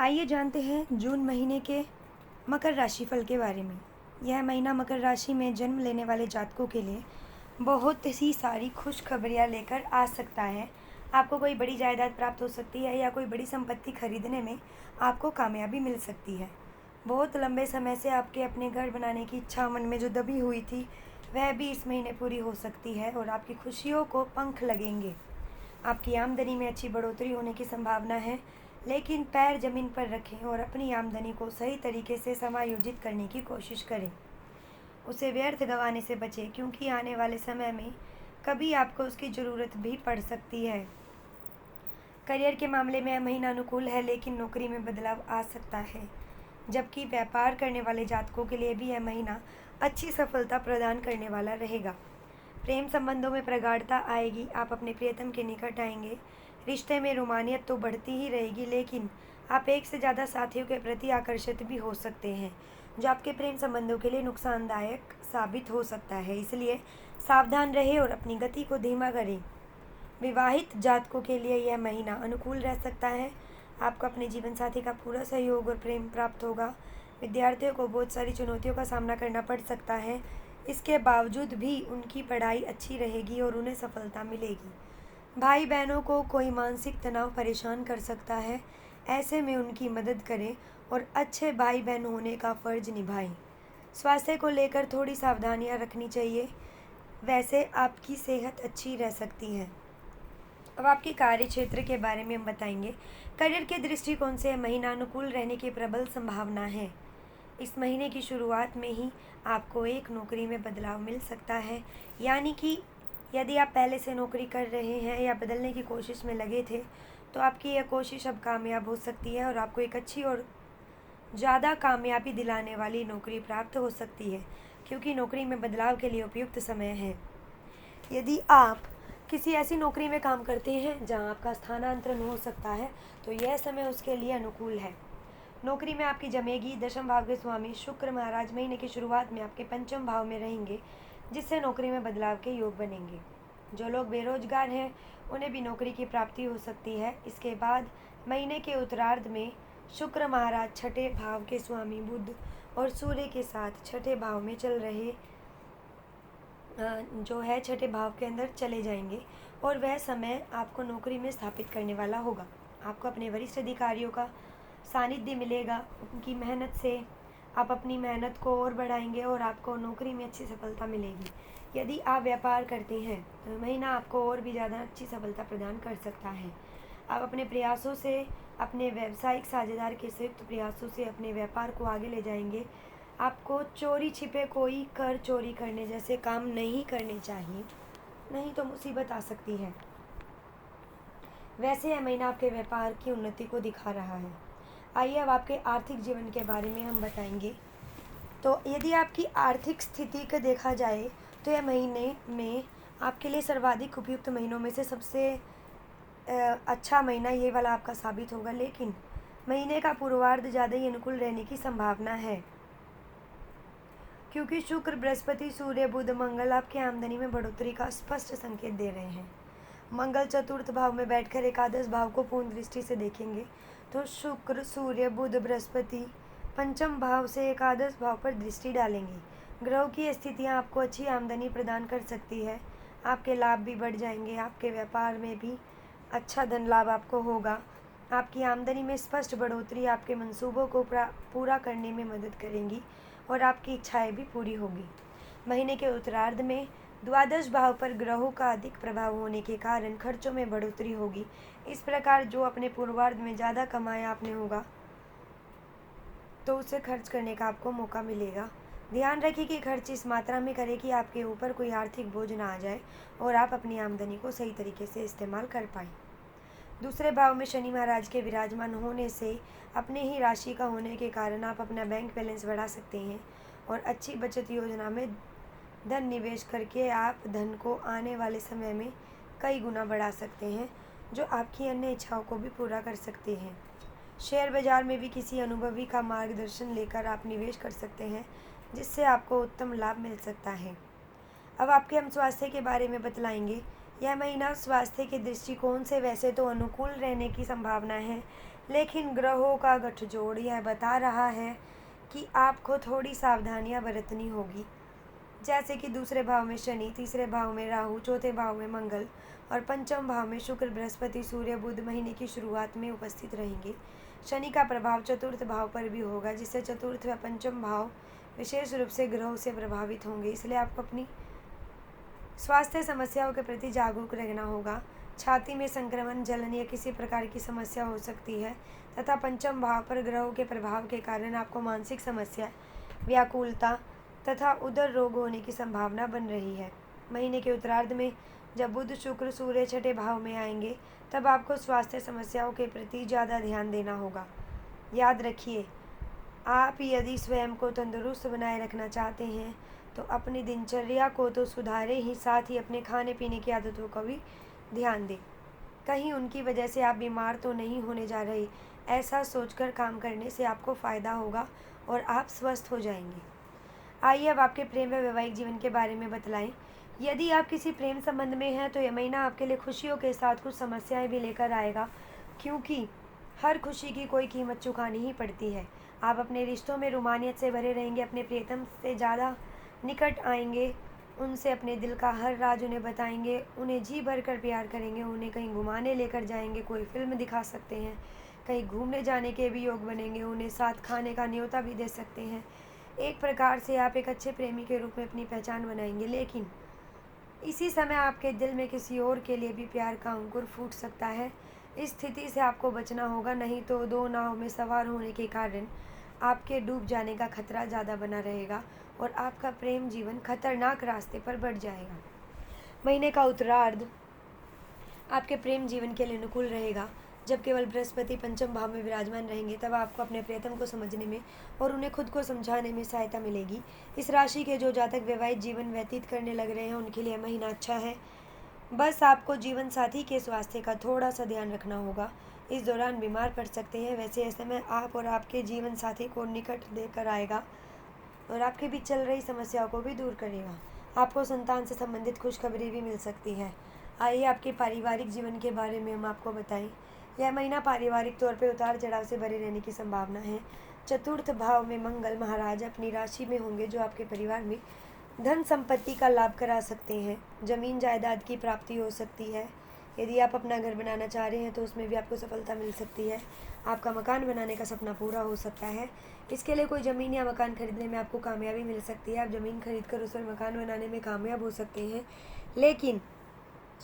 आइए जानते हैं जून महीने के मकर राशि फल के बारे में। यह महीना मकर राशि में जन्म लेने वाले जातकों के लिए बहुत सी सारी खुशखबरियाँ लेकर आ सकता है। आपको कोई बड़ी जायदाद प्राप्त हो सकती है या कोई बड़ी संपत्ति खरीदने में आपको कामयाबी मिल सकती है। बहुत लंबे समय से आपके अपने घर बनाने की इच्छा मन में जो दबी हुई थी, वह भी इस महीने पूरी हो सकती है और आपकी खुशियों को पंख लगेंगे। आपकी आमदनी में अच्छी बढ़ोतरी होने की संभावना है, लेकिन पैर जमीन पर रखें और अपनी आमदनी को सही तरीके से समायोजित करने की कोशिश करें। उसे व्यर्थ गंवाने से बचें, क्योंकि आने वाले समय में कभी आपको उसकी ज़रूरत भी पड़ सकती है। करियर के मामले में यह महीना अनुकूल है, लेकिन नौकरी में बदलाव आ सकता है। जबकि व्यापार करने वाले जातकों के लिए भी यह महीना अच्छी सफलता प्रदान करने वाला रहेगा। प्रेम संबंधों में प्रगाढ़ता आएगी, आप अपने प्रियतम के निकट आएंगे। रिश्ते में रोमानियत तो बढ़ती ही रहेगी, लेकिन आप एक से ज़्यादा साथियों के प्रति आकर्षित भी हो सकते हैं, जो आपके प्रेम संबंधों के लिए नुकसानदायक साबित हो सकता है। इसलिए सावधान रहें और अपनी गति को धीमा करें। विवाहित जातकों के लिए यह महीना अनुकूल रह सकता है। आपको अपने जीवन साथी का पूरा सहयोग और प्रेम प्राप्त होगा। विद्यार्थियों को बहुत सारी चुनौतियों का सामना करना पड़ सकता है, इसके बावजूद भी उनकी पढ़ाई अच्छी रहेगी और उन्हें सफलता मिलेगी। भाई बहनों को कोई मानसिक तनाव परेशान कर सकता है, ऐसे में उनकी मदद करें और अच्छे भाई बहन होने का फ़र्ज निभाएं। स्वास्थ्य को लेकर थोड़ी सावधानियां रखनी चाहिए, वैसे आपकी सेहत अच्छी रह सकती है। अब आपके कार्य क्षेत्र के बारे में हम बताएंगे। करियर के दृष्टिकोण से यह महीना अनुकूल रहने की प्रबल संभावना है। इस महीने की शुरुआत में ही आपको एक नौकरी में बदलाव मिल सकता है, यानी कि यदि आप पहले से नौकरी कर रहे हैं या बदलने की कोशिश में लगे थे, तो आपकी यह कोशिश अब कामयाब हो सकती है और आपको एक अच्छी और ज़्यादा कामयाबी दिलाने वाली नौकरी प्राप्त हो सकती है, क्योंकि नौकरी में बदलाव के लिए उपयुक्त समय है। यदि आप किसी ऐसी नौकरी में काम करते हैं जहां आपका स्थानांतरण हो सकता है, तो यह समय उसके लिए अनुकूल है। नौकरी में आपकी जमेगी। दशम भाव के स्वामी शुक्र महाराज महीने की शुरुआत में आपके पंचम भाव में रहेंगे, जिससे नौकरी में बदलाव के योग बनेंगे। जो लोग बेरोजगार हैं, उन्हें भी नौकरी की प्राप्ति हो सकती है। इसके बाद महीने के उत्तरार्ध में शुक्र महाराज छठे भाव के स्वामी बुध और सूर्य के साथ छठे भाव में चल रहे जो है छठे भाव के अंदर चले जाएंगे और वह समय आपको नौकरी में स्थापित करने वाला होगा। आपको अपने वरिष्ठ अधिकारियों का सानिध्य मिलेगा। उनकी मेहनत से आप अपनी मेहनत को और बढ़ाएंगे और आपको नौकरी में अच्छी सफलता मिलेगी। यदि आप व्यापार करते हैं तो महीना आपको और भी ज़्यादा अच्छी सफलता प्रदान कर सकता है। आप अपने प्रयासों से, अपने व्यावसायिक साझेदार के संयुक्त प्रयासों से अपने व्यापार को आगे ले जाएंगे। आपको चोरी छिपे कोई कर चोरी करने जैसे काम नहीं करने चाहिए, नहीं तो मुसीबत आ सकती है। वैसे यह महीना आपके व्यापार की उन्नति को दिखा रहा है। आइए अब आपके आर्थिक जीवन के बारे में हम बताएंगे। तो यदि आपकी आर्थिक स्थिति को देखा जाए तो यह महीने में आपके लिए सर्वाधिक उपयुक्त महीनों में से सबसे अच्छा महीना ये वाला आपका साबित होगा, लेकिन महीने का पूर्वार्ध ज़्यादा ही अनुकूल रहने की संभावना है, क्योंकि शुक्र, बृहस्पति, सूर्य, बुध, मंगल आपकी आमदनी में बढ़ोतरी का स्पष्ट संकेत दे रहे हैं। मंगल चतुर्थ भाव में बैठकर एकादश भाव को पूर्ण दृष्टि से देखेंगे, तो शुक्र, सूर्य, बुध, बृहस्पति पंचम भाव से एकादश भाव पर दृष्टि डालेंगे। ग्रहों की स्थितियां आपको अच्छी आमदनी प्रदान कर सकती है। आपके लाभ भी बढ़ जाएंगे। आपके व्यापार में भी अच्छा धन लाभ आपको होगा। आपकी आमदनी में स्पष्ट बढ़ोतरी आपके मंसूबों को पूरा करने में मदद करेंगी और आपकी इच्छाएं भी पूरी होगी। महीने के उत्तरार्ध में द्वादश भाव पर ग्रहों का अधिक प्रभाव होने के कारण खर्चों में बढ़ोतरी होगी। इस प्रकार जो अपने पूर्वार्ध में ज़्यादा कमाया आपने होगा, तो उसे खर्च करने का आपको मौका मिलेगा। ध्यान रखें कि खर्च इस मात्रा में करें कि आपके ऊपर कोई आर्थिक बोझ ना आ जाए और आप अपनी आमदनी को सही तरीके से इस्तेमाल कर पाएँ। दूसरे भाव में शनि महाराज के विराजमान होने से अपने ही राशि का होने के कारण आप अपना बैंक बैलेंस बढ़ा सकते हैं और अच्छी बचत योजना में धन निवेश करके आप धन को आने वाले समय में कई गुना बढ़ा सकते हैं, जो आपकी अन्य इच्छाओं को भी पूरा कर सकते हैं। शेयर बाजार में भी किसी अनुभवी का मार्गदर्शन लेकर आप निवेश कर सकते हैं, जिससे आपको उत्तम लाभ मिल सकता है। अब आपके हम स्वास्थ्य के बारे में बतलाएंगे। यह महीना स्वास्थ्य के दृष्टिकोण से वैसे तो अनुकूल रहने की संभावना है, लेकिन ग्रहों का गठजोड़ यह बता रहा है कि आपको थोड़ी सावधानियां बरतनी होगी, जैसे कि दूसरे भाव में शनि, तीसरे भाव में राहु, चौथे भाव में मंगल और पंचम भाव में शुक्र, बृहस्पति, सूर्य, बुध महीने की शुरुआत में उपस्थित रहेंगे। शनि का प्रभाव चतुर्थ भाव पर भी होगा, जिससे चतुर्थ व पंचम भाव विशेष रूप से ग्रहों से प्रभावित होंगे। इसलिए आपको अपनी स्वास्थ्य समस्याओं के प्रति जागरूक रहना होगा। छाती में संक्रमण, जलन या किसी प्रकार की समस्या हो सकती है तथा पंचम भाव पर ग्रहों के प्रभाव के कारण आपको मानसिक समस्या, व्याकुलता तथा उदर रोग होने की संभावना बन रही है। महीने के उत्तरार्ध में जब बुध, शुक्र, सूर्य छठे भाव में आएंगे तब आपको स्वास्थ्य समस्याओं के प्रति ज़्यादा ध्यान देना होगा। याद रखिए, आप यदि स्वयं को तंदुरुस्त बनाए रखना चाहते हैं तो अपनी दिनचर्या को तो सुधारें ही, साथ ही अपने खाने पीने की आदतों का भी ध्यान दें। कहीं उनकी वजह से आप बीमार तो नहीं होने जा रहे, ऐसा सोचकर काम करने से आपको फ़ायदा होगा और आप स्वस्थ हो जाएंगे। आइए अब आपके प्रेम व वैवाहिक जीवन के बारे में बतलाएं। यदि आप किसी प्रेम संबंध में हैं तो यह महीना आपके लिए खुशियों के साथ कुछ समस्याएं भी लेकर आएगा, क्योंकि हर खुशी की कोई कीमत चुकानी ही पड़ती है। आप अपने रिश्तों में रोमानियत से भरे रहेंगे, अपने प्रियतम से ज़्यादा निकट आएंगे, उनसे अपने दिल का हर राज उन्हें बताएंगे, उन्हें जी भर कर प्यार करेंगे, उन्हें कहीं घुमाने लेकर जाएंगे, कोई फिल्म दिखा सकते हैं, कहीं घूमने जाने के भी योग बनेंगे, उन्हें साथ खाने का न्योता भी दे सकते हैं। एक प्रकार से आप एक अच्छे प्रेमी के रूप में अपनी पहचान बनाएंगे। लेकिन इसी समय आपके दिल में किसी और के लिए भी प्यार का अंकुर फूट सकता है। इस स्थिति से आपको बचना होगा, नहीं तो दो नाव में सवार होने के कारण आपके डूब जाने का खतरा ज़्यादा बना रहेगा और आपका प्रेम जीवन खतरनाक रास्ते पर बढ़ जाएगा। महीने का उत्तरार्ध आपके प्रेम जीवन के लिए अनुकूल रहेगा। जब केवल बृहस्पति पंचम भाव में विराजमान रहेंगे तब आपको अपने प्रियतम को समझने में और उन्हें खुद को समझाने में सहायता मिलेगी। इस राशि के जो जातक वैवाहिक जीवन व्यतीत करने लग रहे हैं उनके लिए महीना अच्छा है। बस आपको जीवन साथी के स्वास्थ्य का थोड़ा सा ध्यान रखना होगा। इस दौरान बीमार पड़ सकते हैं। वैसे ऐसे समय आप और आपके जीवन साथी को निकट देकर आएगा और आपके बीच चल रही समस्याओं को भी दूर करेगा। आपको संतान से संबंधित खुशखबरी भी मिल सकती है। आइए आपके पारिवारिक जीवन के बारे में हम आपको बताएं। यह महीना पारिवारिक तौर पे उतार चढ़ाव से भरे रहने की संभावना है। चतुर्थ भाव में मंगल महाराज अपनी राशि में होंगे, जो आपके परिवार में धन संपत्ति का लाभ करा सकते हैं। जमीन जायदाद की प्राप्ति हो सकती है। यदि आप अपना घर बनाना चाह रहे हैं तो उसमें भी आपको सफलता मिल सकती है। आपका मकान बनाने का सपना पूरा हो सकता है। इसके लिए कोई ज़मीन या मकान खरीदने में आपको कामयाबी मिल सकती है। आप ज़मीन खरीद कर उस पर मकान बनाने में कामयाब हो सकते हैं। लेकिन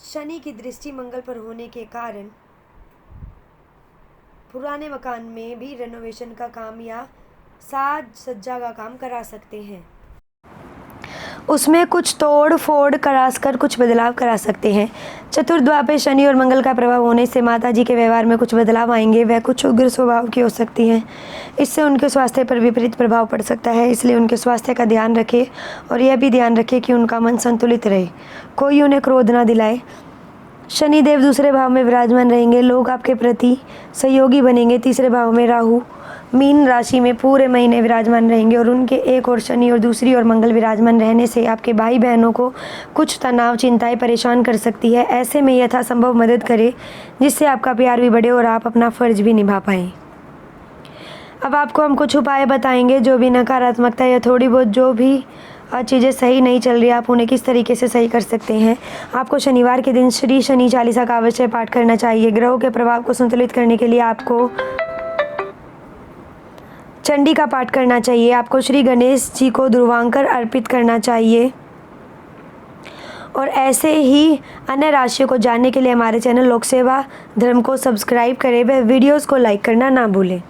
शनि की दृष्टि मंगल पर होने के कारण पुराने मकान में भी रेनोवेशन का काम या साज सज्जा का काम करा सकते हैं। उसमें कुछ तोड़ फोड़ कराकर कुछ बदलाव करा सकते हैं। चतुर्द्वार पे शनि और मंगल का प्रभाव होने से माता जी के व्यवहार में कुछ बदलाव आएंगे। वह कुछ उग्र स्वभाव की हो सकती हैं। इससे उनके स्वास्थ्य पर विपरीत प्रभाव पड़ सकता है। इसलिए उनके स्वास्थ्य का ध्यान रखें और यह भी ध्यान रखें कि उनका मन संतुलित रहे, कोई उन्हें क्रोध ना दिलाए। शनिदेव दूसरे भाव में विराजमान रहेंगे। लोग आपके प्रति सहयोगी बनेंगे। तीसरे भाव में राहु मीन राशि में पूरे महीने विराजमान रहेंगे और उनके एक और शनि और दूसरी ओर मंगल विराजमान रहने से आपके भाई बहनों को कुछ तनाव, चिंताएं परेशान कर सकती है। ऐसे में यथासंभव मदद करें, जिससे आपका प्यार भी बढ़े और आप अपना फर्ज भी निभा पाएँ। अब आपको हम कुछ उपाय बताएंगे, जो भी नकारात्मकता या थोड़ी बहुत जो भी चीज़ें सही नहीं चल रही, आप उन्हें किस तरीके से सही कर सकते हैं। आपको शनिवार के दिन श्री शनि चालीसा का अवश्य पाठ करना चाहिए। ग्रहों के प्रभाव को संतुलित करने के लिए आपको चंडी का पाठ करना चाहिए। आपको श्री गणेश जी को ध्रुवांकर अर्पित करना चाहिए। और ऐसे ही अन्य राशियों को जानने के लिए हमारे चैनल लोक सेवा धर्म को सब्सक्राइब करें व वीडियोज़ को लाइक करना ना भूलें।